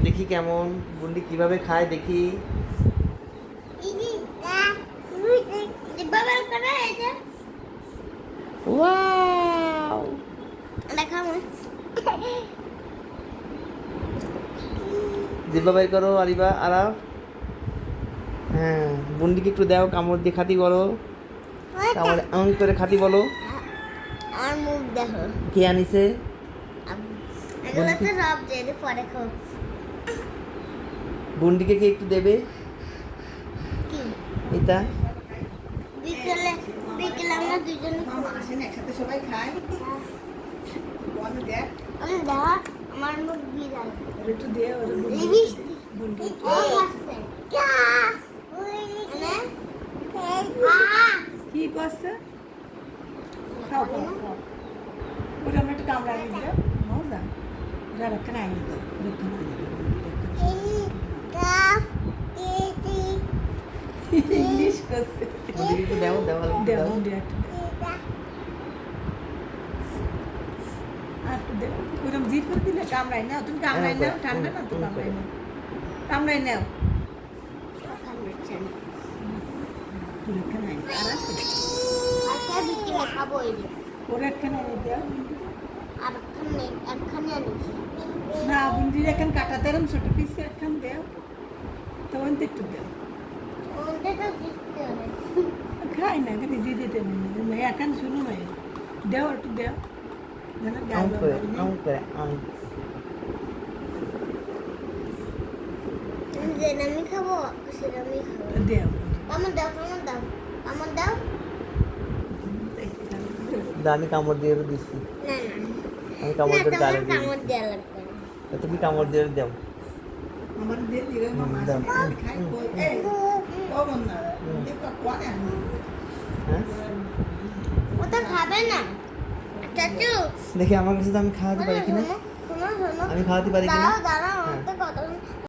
দেখি কেমন বুন্ডি কিভাবে খায় দেখি। ওয়াও জিব্বা বের করো আরিবা আরাফ। হ্যাঁ বুন্ডিকে একটু দাও, কামড় দিয়ে খাতি বলো, কামড় করে খাতি বলো। আর মুখ দেখো কে আনিছে? এগুলো তো সব জেনে পরে খাও। বুন্ডিকে কি একটু দেবে? কি এটা বিকেলে বিকেলে আমরা দুজনে আসেন একসাথে সবাই খায়। বল দেখ আমি দেখা আমার মুখ বিড়াল ওর একটু দে ওর লিপস্টিক বুন্ডি আছে কা কি করছে? খাও খাও খাও। ওটা আমরা একটু কামড়া দিয়ে দিলাম মজা। ওরা রক্ষা আইনি তো রক্ষা ইংলিশ করছে। বুন্ডিকে একটু দাও দাও দেও দাও। বুন্ডি একটু আর একটু দেও। ওরকম জিদ করে দিলে কামড়াই নাও। তুমি কামড়াই নাও, ঠান্ডা না তো কামড়াই নাও। কামড়াই নাও। রক্ষা নাই আর আছে আচ্ছা বিকেলে খাবো এই যে ওর একখানে এনে দেও। আর একখানে আনিছি না বুন্দির এখন কাটাতে এরম ছোট পিস একখান দেও তো ওনতে একটু দেও। ওটা তো দিতে হবে খাই না খালি দিয়ে দিতে নেই এখন শুনো না দেও একটু দেও যেন আম করে আম গায়ে করে আম। যেটা আমি খাবো সেটা আমি খাবো দেও আমার দাও আমার দাও দা আমি কামড় দিয়ে দিচ্ছি। না আমি না কামড় দিয়ে তোমার ডালে দিই। কামড় দেওয়া লাগবে না তুমি কামড় দিয়ে দাও। আমার দিয়ে দিও মামা দাও। খাই কই এই ও বন্ধা দেখো কোয়া হ্যাঁ ওটা খাবে না চাচু দেখি আমার কাছে তো আমি খাওয়াতে পারি কিনা। শোনো আমি খাওয়াতে পারি কিনা। দাঁড়াও হ্যাঁ। তো